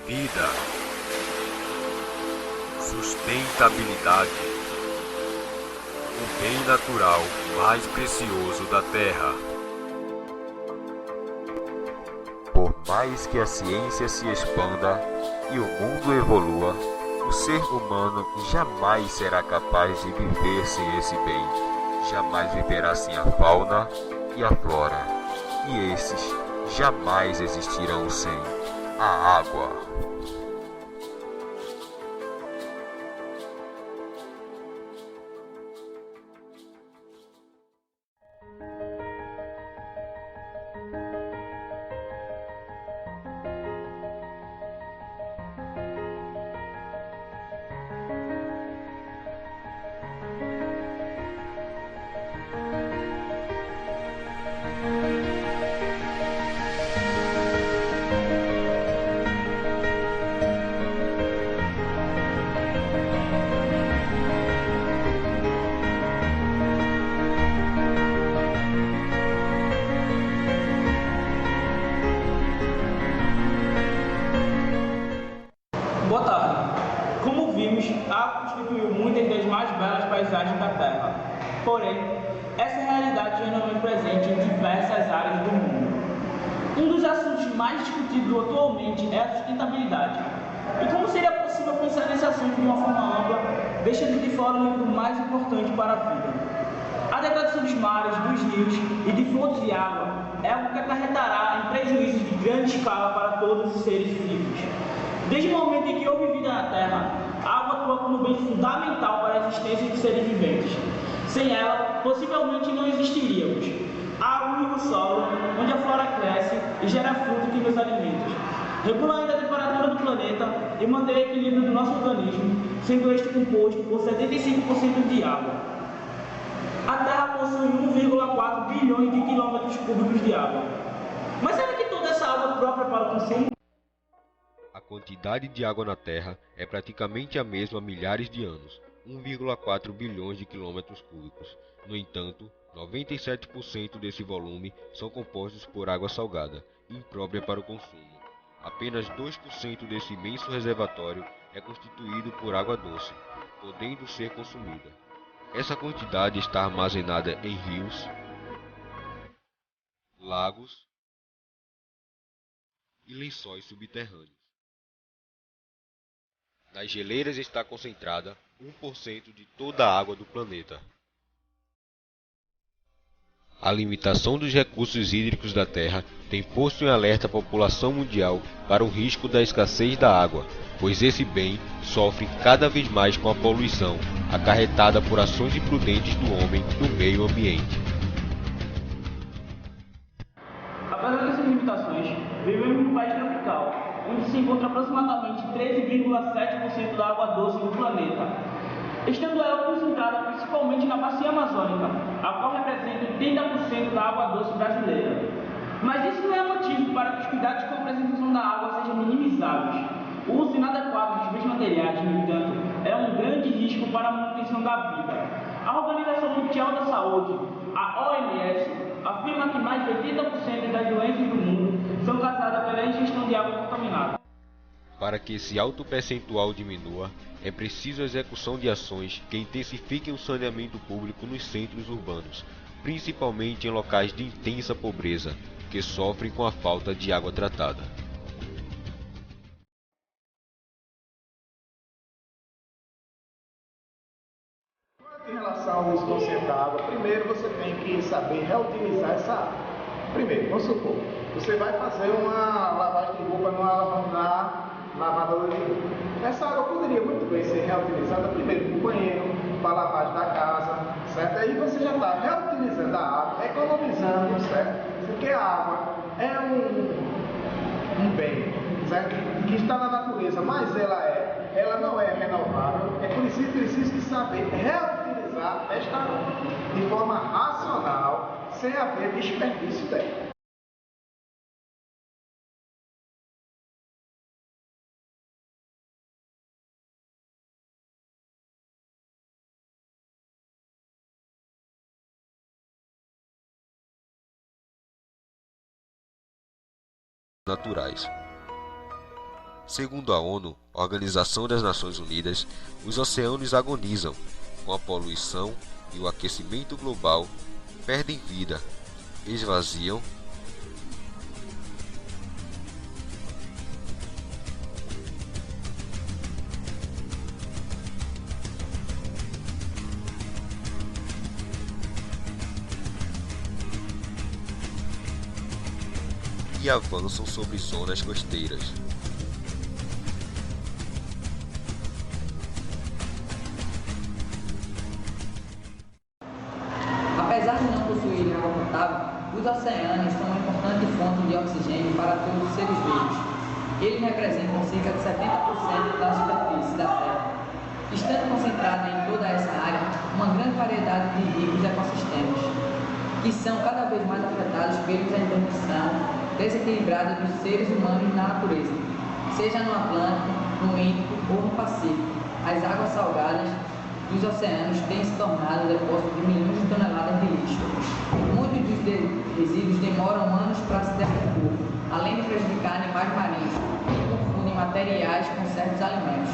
vida, sustentabilidade, o bem natural mais precioso da Terra. Por mais que a ciência se expanda e o mundo evolua, o ser humano jamais será capaz de viver sem esse bem. Jamais viverá sem a fauna e a flora. E esses jamais existirão sem a água. Boa tarde. Como vimos, a água constituiu muitas das mais belas paisagens da Terra. Porém, essa realidade já não é presente em diversas áreas do mundo. Um dos assuntos mais discutidos atualmente é a sustentabilidade. E como seria possível pensar nesse assunto de uma forma ampla, deixando de fora o líquido mais importante para a vida? A degradação dos mares, dos rios e de fontes de água é algo que acarretará em prejuízos de grande escala para todos os seres vivos. Desde o momento em que houve vida na Terra, a água atua como bem fundamental para a existência dos seres viventes. Sem ela, possivelmente não existiríamos. A água irriga o solo, onde a flora cresce e gera fruto que nos alimenta. Regula ainda a temperatura do planeta e mantém o equilíbrio do nosso organismo, sendo este composto por 75% de água. A Terra possui 1,4 bilhões de quilômetros cúbicos de água. Mas será que toda essa água é própria para o consumo? A quantidade de água na Terra é praticamente a mesma há milhares de anos, 1,4 bilhões de quilômetros cúbicos. No entanto, 97% desse volume são compostos por água salgada, imprópria para o consumo. Apenas 2% desse imenso reservatório é constituído por água doce, podendo ser consumida. Essa quantidade está armazenada em rios, lagos e lençóis subterrâneos. Nas geleiras está concentrada 1% de toda a água do planeta. A limitação dos recursos hídricos da Terra tem posto em alerta a população mundial para o risco da escassez da água, pois esse bem sofre cada vez mais com a poluição, acarretada por ações imprudentes do homem no meio ambiente. Apesar dessas limitações, vivemos num país tropical, onde se encontra aproximadamente 13,7% da água doce do planeta, estando ela concentrada principalmente na bacia amazônica, a qual representa 80% da água doce brasileira. Mas isso não é motivo para que os cuidados com a preservação da água sejam minimizados. O uso inadequado dos bens materiais, no entanto, é um grande risco para a manutenção da vida. A Organização Mundial da Saúde, a OMS, afirma que mais de 80% das doenças do mundo são causadas pela ingestão de água contaminada. Para que esse alto percentual diminua, é preciso a execução de ações que intensifiquem o saneamento público nos centros urbanos, principalmente em locais de intensa pobreza, que sofrem com a falta de água tratada. Em relação ao uso consciente da água, primeiro você tem que saber reutilizar essa água. Primeiro, vamos supor, você vai fazer uma lavagem de roupa na lavadora de roupa. Essa água poderia muito bem ser reutilizada primeiro no banheiro, para a lavagem da casa, certo? Aí você já está reutilizando a água, economizando, certo? Porque a água é um bem, certo? Que está na natureza, mas ela não é renovável. É preciso saber reutilizar esta água de forma racional, sem haver desperdício dela. Naturais. Segundo a ONU, Organização das Nações Unidas, os oceanos agonizam. Com a poluição e o aquecimento global, perdem vida, esvaziam e avançam sobre zonas costeiras. Apesar de não possuírem água potável, os oceanos são uma importante fonte de oxigênio para todos os seres vivos. Eles representam cerca de 70% da superfície da Terra, estando concentrada em toda essa área uma grande variedade de ricos ecossistemas, que são cada vez mais afetados pela intervenção desequilibrada dos seres humanos na natureza, seja no Atlântico, no Índico ou no Pacífico. As águas salgadas dos oceanos têm se tornado depósitos de milhões de toneladas de lixo. Muitos dos resíduos demoram anos para se decompor, além de prejudicar animais marinhos, que confundem materiais com certos alimentos.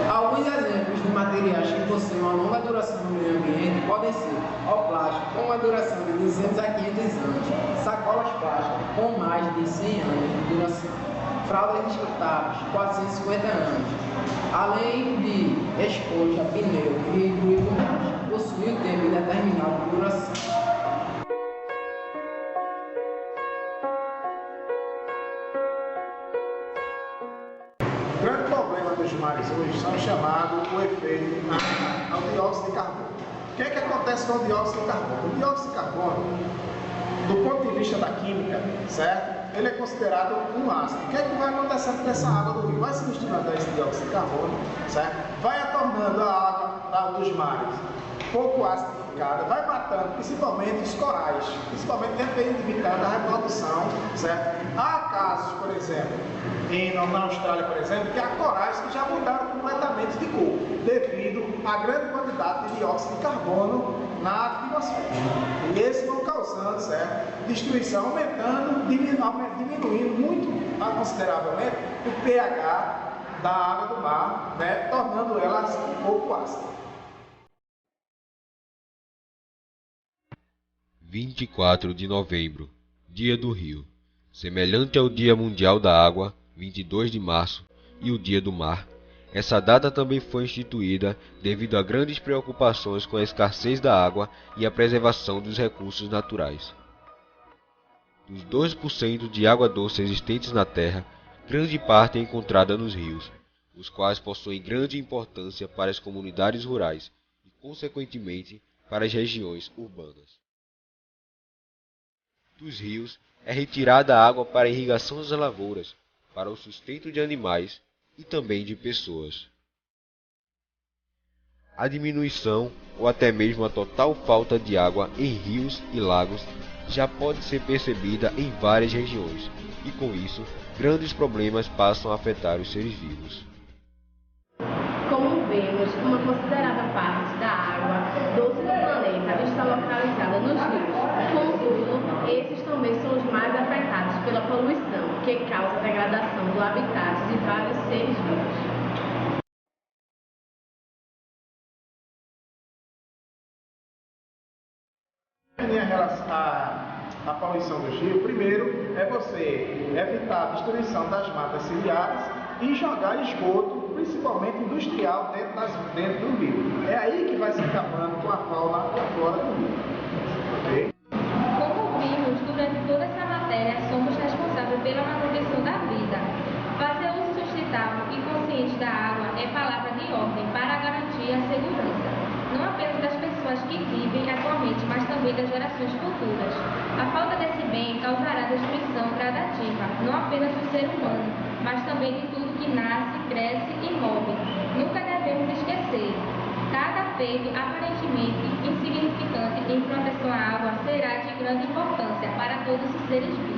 Alguns exemplos de materiais que possuem uma longa duração no meio ambiente podem ser o plástico, com uma duração de 200 a 500 anos, sacolas plásticas, com mais de 100 anos de duração, fraldas descartáveis, 450 anos, além de esponja, pneu, vidro e borracha, possuem um tempo determinado de duração. O grande problema dos mares hoje são chamados o efeito ao dióxido de carbono. O que é que acontece com o dióxido de carbono? O dióxido de carbono, do ponto de vista da química, certo? Ele é considerado um ácido. O que é que vai acontecendo com essa água do rio? Vai se misturando a esse dióxido de carbono, certo? Vai tornando a água dos mares pouco acidificada, vai matando principalmente os corais, principalmente evitando a reprodução, certo? Há casos, por exemplo, na Austrália, por exemplo, que há corais que já mudaram completamente de cor, devido à grande quantidade de dióxido de carbono na atmosfera. E esses vão causando, certo, destruição, diminuindo muito, consideravelmente, o pH da água do mar, né, tornando ela um pouco ácida. 24 de novembro, Dia do Rio. Semelhante ao Dia Mundial da Água, 22 de março, e o Dia do Mar, essa data também foi instituída devido a grandes preocupações com a escassez da água e a preservação dos recursos naturais. Dos 2% de água doce existentes na Terra, grande parte é encontrada nos rios, os quais possuem grande importância para as comunidades rurais e, consequentemente, para as regiões urbanas. Dos rios é retirada a água para a irrigação das lavouras, para o sustento de animais e também de pessoas. A diminuição ou até mesmo a total falta de água em rios e lagos já pode ser percebida em várias regiões, e com isso, grandes problemas passam a afetar os seres vivos. Como vemos, uma considerável parte da água doce do planeta está localizada nos rios. Contudo, esses também são os mais afetados pela poluição, que causa a degradação do habitat de vários seres vivos. Em relação à poluição do rio, primeiro é você evitar a destruição das matas ciliares e jogar esgoto, principalmente industrial, dentro do rio. É aí que vai se acabando com a fauna e a flora do rio. Okay? Como vimos durante toda essa matéria, somos responsáveis pela manutenção da vida. Fazer uso sustentável e consciente da água é palavra de ordem para garantir a segurança, não apenas das pessoas que vivem atualmente, mas também das gerações futuras. A falta desse bem causará destruição gradativa, não apenas do ser humano, mas também de tudo que nasce, cresce e morre. Nunca devemos esquecer. Cada feito aparentemente insignificante em proteção à água será de grande importância para todos os seres vivos.